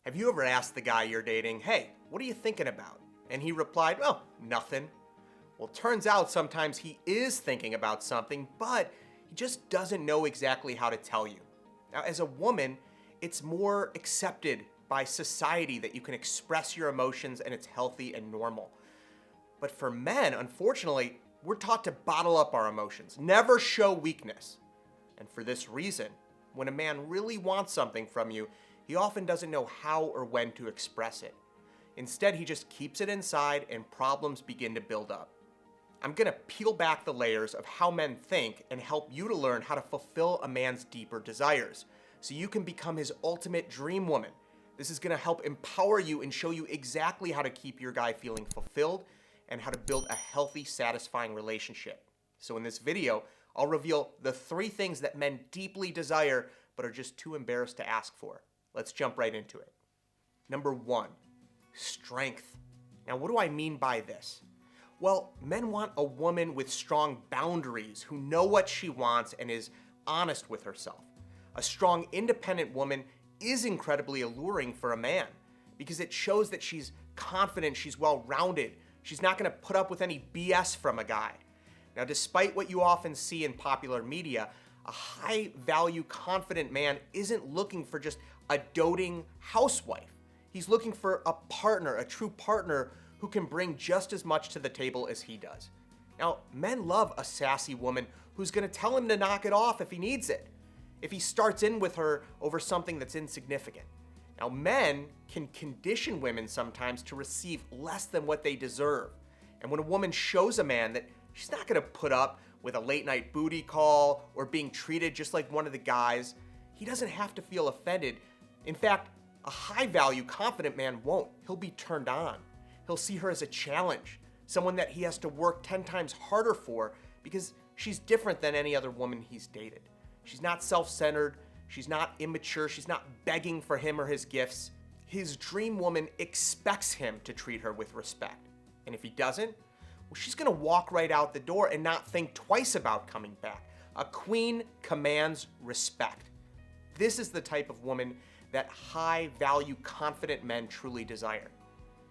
Have you ever asked the guy you're dating, hey, what are you thinking about? And he replied, oh, nothing. Well, turns out sometimes he is thinking about something, but he just doesn't know exactly how to tell you. Now, as a woman, it's more accepted by society that you can express your emotions and it's healthy and normal. But for men, unfortunately, we're taught to bottle up our emotions, never show weakness. And for this reason, when a man really wants something from you, he often doesn't know how or when to express it. Instead, he just keeps it inside and problems begin to build up. I'm gonna peel back the layers of how men think and help you to learn how to fulfill a man's deeper desires so you can become his ultimate dream woman. This is gonna help empower you and show you exactly how to keep your guy feeling fulfilled and how to build a healthy, satisfying relationship. So in this video, I'll reveal the 3 things that men deeply desire but are just too embarrassed to ask for. Let's jump right into it. Number 1, strength. Now, what do I mean by this? Well, men want a woman with strong boundaries who know what she wants and is honest with herself. A strong, independent woman is incredibly alluring for a man because it shows that she's confident, she's well-rounded, she's not gonna put up with any BS from a guy. Now, despite what you often see in popular media, a high-value, confident man isn't looking for just a doting housewife. He's looking for a partner, a true partner who can bring just as much to the table as he does. Now, men love a sassy woman who's gonna tell him to knock it off if he needs it, if he starts in with her over something that's insignificant. Now, men can condition women sometimes to receive less than what they deserve. And when a woman shows a man that she's not gonna put up with a late night booty call or being treated just like one of the guys, he doesn't have to feel offended. In fact, a high-value, confident man won't. He'll be turned on. He'll see her as a challenge, someone that he has to work 10 times harder for because she's different than any other woman he's dated. She's not self-centered, she's not immature, she's not begging for him or his gifts. His dream woman expects him to treat her with respect. And if he doesn't, well, she's gonna walk right out the door and not think twice about coming back. A queen commands respect. This is the type of woman that high-value, confident men truly desire.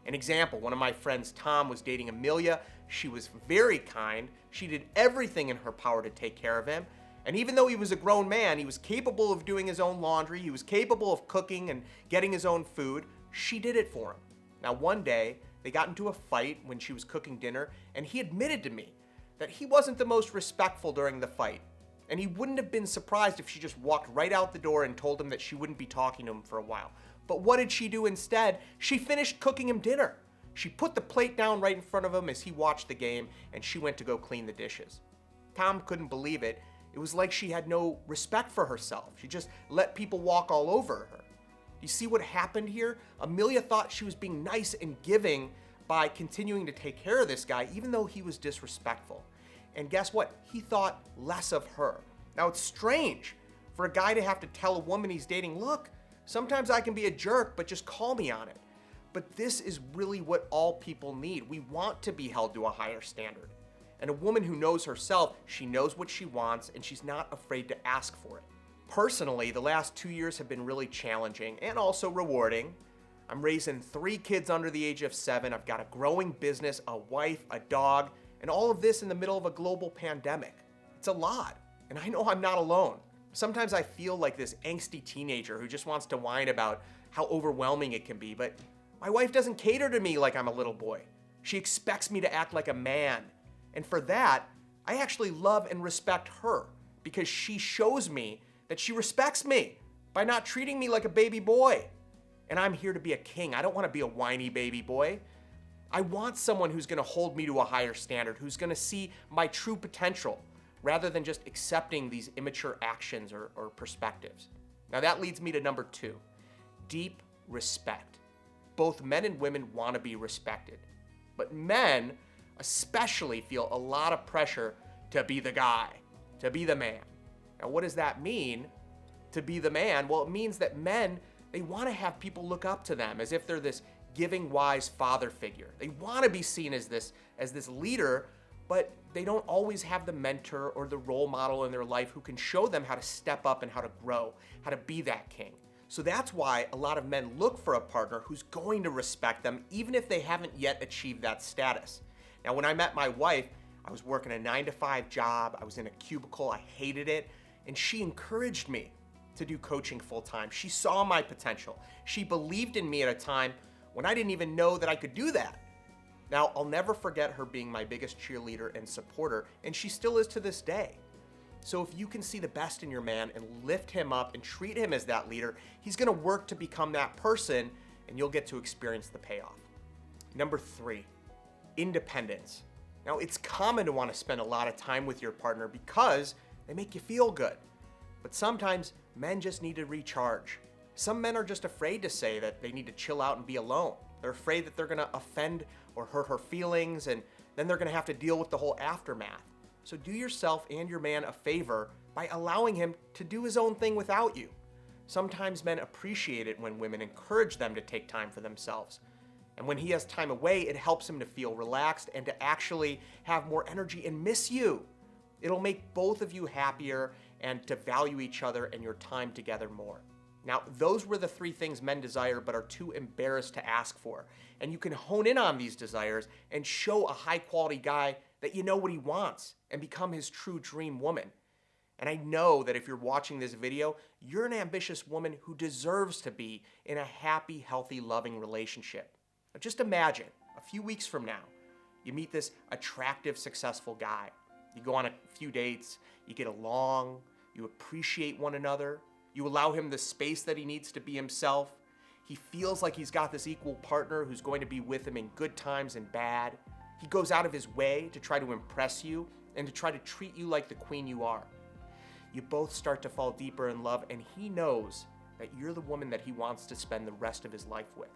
An example, one of my friends, Tom, was dating Amelia. She was very kind. She did everything in her power to take care of him. And even though he was a grown man, he was capable of doing his own laundry, he was capable of cooking and getting his own food. She did it for him. Now, one day, they got into a fight when she was cooking dinner, and he admitted to me that he wasn't the most respectful during the fight. And he wouldn't have been surprised if she just walked right out the door and told him that she wouldn't be talking to him for a while. But what did she do instead? She finished cooking him dinner. She put the plate down right in front of him as he watched the game, and she went to go clean the dishes. Tom couldn't believe it. It was like she had no respect for herself. She just let people walk all over her. Do you see what happened here? Amelia thought she was being nice and giving by continuing to take care of this guy, even though he was disrespectful. And guess what? He thought less of her. Now, it's strange for a guy to have to tell a woman he's dating, look, sometimes I can be a jerk, but just call me on it. But this is really what all people need. We want to be held to a higher standard. And a woman who knows herself, she knows what she wants, and she's not afraid to ask for it. Personally, the last 2 years have been really challenging and also rewarding. I'm raising 3 kids under the age of 7. I've got a growing business, a wife, a dog, and all of this in the middle of a global pandemic. It's a lot, and I know I'm not alone. Sometimes I feel like this angsty teenager who just wants to whine about how overwhelming it can be, but my wife doesn't cater to me like I'm a little boy. She expects me to act like a man. And for that, I actually love and respect her because she shows me that she respects me by not treating me like a baby boy. And I'm here to be a king. I don't want to be a whiny baby boy. I want someone who's going to hold me to a higher standard, who's going to see my true potential rather than just accepting these immature actions or perspectives. Now that leads me to number 2, deep respect. Both men and women want to be respected, but men especially feel a lot of pressure to be the guy, to be the man. Now, what does that mean, to be the man? Well, it means that men, they want to have people look up to them as if they're this giving, wise father figure. They want to be seen as this leader, but they don't always have the mentor or the role model in their life who can show them how to step up and how to grow, how to be that king. So that's why a lot of men look for a partner who's going to respect them, even if they haven't yet achieved that status. Now, when I met my wife, I was working a 9-to-5 job. I was in a cubicle. I hated it. And she encouraged me to do coaching full time. She saw my potential. She believed in me at a time when I didn't even know that I could do that. Now, I'll never forget her being my biggest cheerleader and supporter, and she still is to this day. So if you can see the best in your man and lift him up and treat him as that leader, he's gonna work to become that person, and you'll get to experience the payoff. Number 3, independence. Now, it's common to want to spend a lot of time with your partner because they make you feel good. But sometimes men just need to recharge. Some men are just afraid to say that they need to chill out and be alone. They're afraid that they're gonna offend or hurt her feelings, and then they're gonna have to deal with the whole aftermath. So do yourself and your man a favor by allowing him to do his own thing without you. Sometimes men appreciate it when women encourage them to take time for themselves. And when he has time away, it helps him to feel relaxed and to actually have more energy and miss you. It'll make both of you happier and to value each other and your time together more. Now, those were the 3 things men desire but are too embarrassed to ask for. And you can hone in on these desires and show a high-quality guy that you know what he wants and become his true dream woman. And I know that if you're watching this video, you're an ambitious woman who deserves to be in a happy, healthy, loving relationship. Now, just imagine, a few weeks from now, you meet this attractive, successful guy. You go on a few dates, you get along, you appreciate one another, you allow him the space that he needs to be himself. He feels like he's got this equal partner who's going to be with him in good times and bad. He goes out of his way to try to impress you and to try to treat you like the queen you are. You both start to fall deeper in love, and he knows that you're the woman that he wants to spend the rest of his life with.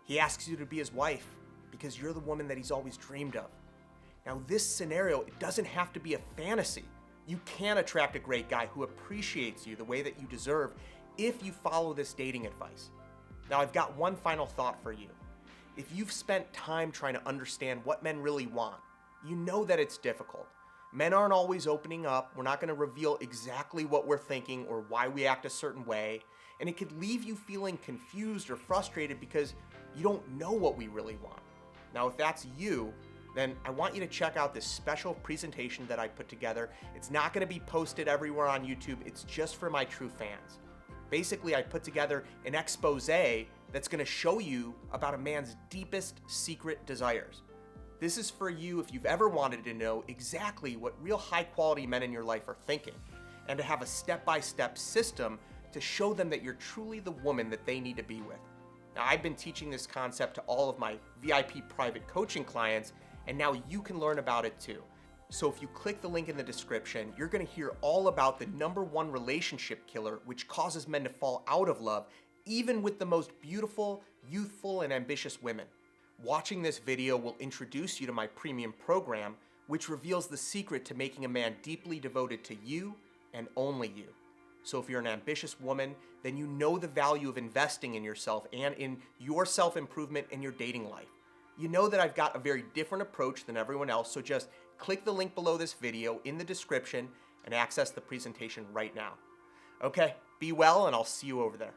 He asks you to be his wife because you're the woman that he's always dreamed of. Now, this scenario, it doesn't have to be a fantasy. You can attract a great guy who appreciates you the way that you deserve if you follow this dating advice. Now, I've got one final thought for you. If you've spent time trying to understand what men really want, you know that it's difficult. Men aren't always opening up. We're not going to reveal exactly what we're thinking or why we act a certain way. And it could leave you feeling confused or frustrated because you don't know what we really want. Now, if that's you, then I want you to check out this special presentation that I put together. It's not going to be posted everywhere on YouTube. It's just for my true fans. Basically, I put together an expose that's going to show you about a man's deepest secret desires. This is for you if you've ever wanted to know exactly what real high-quality men in your life are thinking, and to have a step-by-step system to show them that you're truly the woman that they need to be with. Now, I've been teaching this concept to all of my VIP private coaching clients, and now you can learn about it too. So if you click the link in the description, you're going to hear all about the #1 relationship killer which causes men to fall out of love, even with the most beautiful, youthful, and ambitious women. Watching this video will introduce you to my premium program, which reveals the secret to making a man deeply devoted to you and only you. So if you're an ambitious woman, then you know the value of investing in yourself and in your self-improvement in your dating life. You know that I've got a very different approach than everyone else, so just click the link below this video in the description and access the presentation right now. Okay, be well, and I'll see you over there.